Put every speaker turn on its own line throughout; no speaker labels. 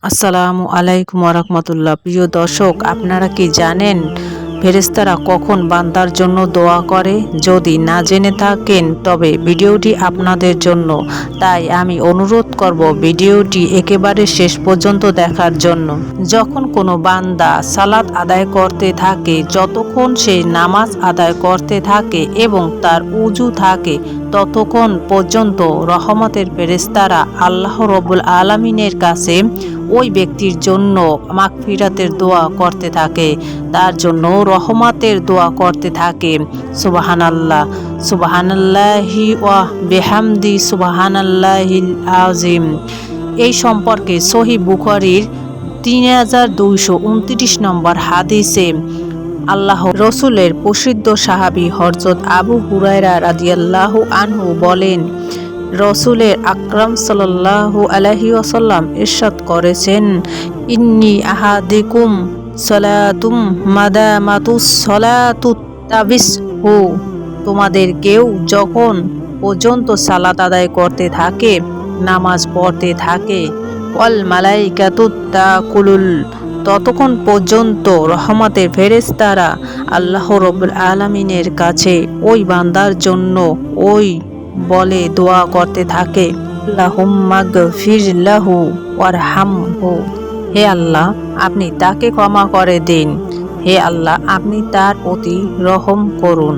আসসালামু আলাইকুম ওয়ারাহমাতুল্লাহ। প্রিয় দর্শক, আপনারা কি জানেন ফেরেশতারা কখন বান্দার জন্য দোয়া করে? যদি না জেনে থাকেন তবে ভিডিওটি আপনাদের জন্য। তাই আমি অনুরোধ করব ভিডিওটি একেবারে শেষ পর্যন্ত দেখার জন্য। যখন কোনো বান্দা সালাত আদায় করতে থাকে, যতক্ষণ সে নামাজ আদায় করতে থাকে এবং তার উজু থাকে, ততক্ষণ পর্যন্ত রহমতের ফেরেশতারা আল্লাহ রব্বুল আলামিনের কাছে ওই ব্যক্তির জন্য মাগফিরাতের দোয়া করতে থাকে, তার জন্য রহমতের দোয়া করতে থাকে। সুবহানাল্লাহ, সুবহানাল্লাহি ওয়া বিহামদি সুবহানাল্লাহিল আযীম। এই সম্পর্কে সহিহ বুখারীর 3229 নম্বর হাদিসে আল্লাহ রসুলের প্রসিদ্ধ সাহাবী হযরত আবু হুরায়রা রাদিয়াল্লাহু আনহু বলেন, রসুলের আকরাম সাল্লাল্লাহু আলাইহি ওয়াসাল্লাম ইরশাদ করেছেন, ইন্নী আহাদিকুম সালাতুম মাদামাতুস সালাতু তাবিসহু। তোমাদের কেউ যখন পর্যন্ত সালাত আদায় করতে থাকে, নামাজ পড়তে থাকে, ওয়াল মালাইকাতু তাকুলুল, ততক্ষণ পর্যন্ত রহমতের ফেরেশতারা আল্লাহ রব্বুল আলামিনের কাছে ওই বান্দার জন্য ওই বলে দোয়া করতে থাকে, আল্লাহুম্মা গফির লাহু ওয়ারহামহু। হে আল্লাহ, আপনি তাকে ক্ষমা করে দিন। হে আল্লাহ, আপনি তার প্রতি রহম করুন।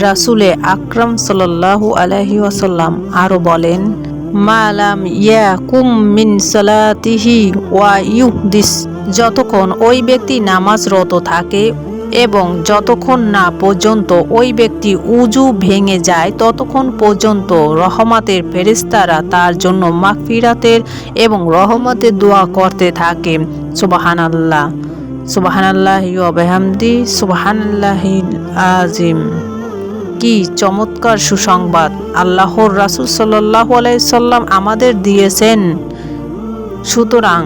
রাসূলে আকরাম সাল্লাল্লাহু আলাইহি ওয়াসাল্লাম আরো বলেন, মা লাম ইয়াকুম মিন সালাতিহি ওয়া ইউহদিস, যতক্ষণ ওই ব্যক্তি নামাজরত থাকে এবং যতক্ষণ না পর্যন্ত ওই ব্যক্তি উজু ভেঙে যায়, ততক্ষণ পর্যন্ত রহমতের ফেরেশতারা তার জন্য মাগফিরাতের এবং রহমতের দোয়া করতে থাকে। সুবহানাল্লাহ, সুবহানাল্লাহি ওয়া বিহামদি সুবহানাল্লাহিল আযীম। কি চমৎকার সুসংবাদ আল্লাহর রাসূল সাল্লাল্লাহু আলাইহি সাল্লাম আমাদের দিয়েছেন। সুতরাং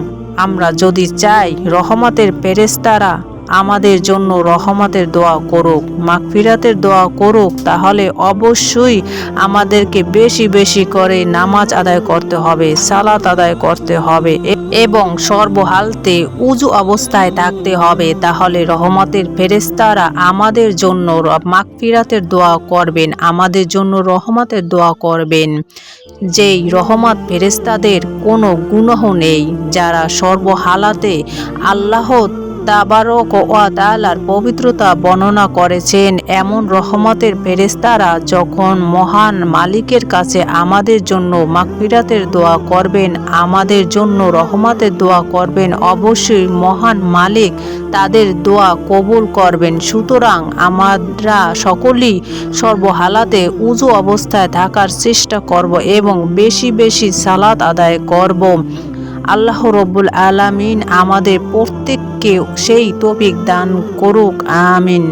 আমরা যদি চাই রহমতের ফেরেশতারা আমাদের জন্য রহমতের দোয়া করুক, মাগফিরাতের দোয়া করুক, তাহলে অবশ্যই আমাদেরকে বেশি বেশি করে নামাজ আদায় করতে হবে, সালাত আদায় করতে হবে এবং সর্বহালতে উজু অবস্থায় থাকতে হবে। তাহলে রহমতের ফেরেশতারা আমাদের জন্য মাগফিরাতের দোয়া করবেন, আমাদের জন্য রহমতের দোয়া করবেন। যেই রহমত ফেরেশতাদের কোনো গুনাহ নেই, যারা সর্বহালাতে আল্লাহ তাবারক ওয়া তাআলার পবিত্রতা বর্ণনা করেছেন, এমন রহমতের ফেরেশতারা যখন মহান মালিকের কাছে আমাদের জন্য মাগফিরাতের দোয়া করবেন, আমাদের জন্য রহমতের দোয়া করবেন, অবশ্যই মহান মালিক তাদের দোয়া কবুল করবেন। সুতরাং আমরা সকলেই সর্বহালাতে উজু অবস্থায় থাকার চেষ্টা করব এবং বেশি বেশি সালাত আদায় করব। আল্লাহ রব্বুল আলামিন আমাদের প্রত্যেককে সেই তৌফিক দান করুক। আমিন।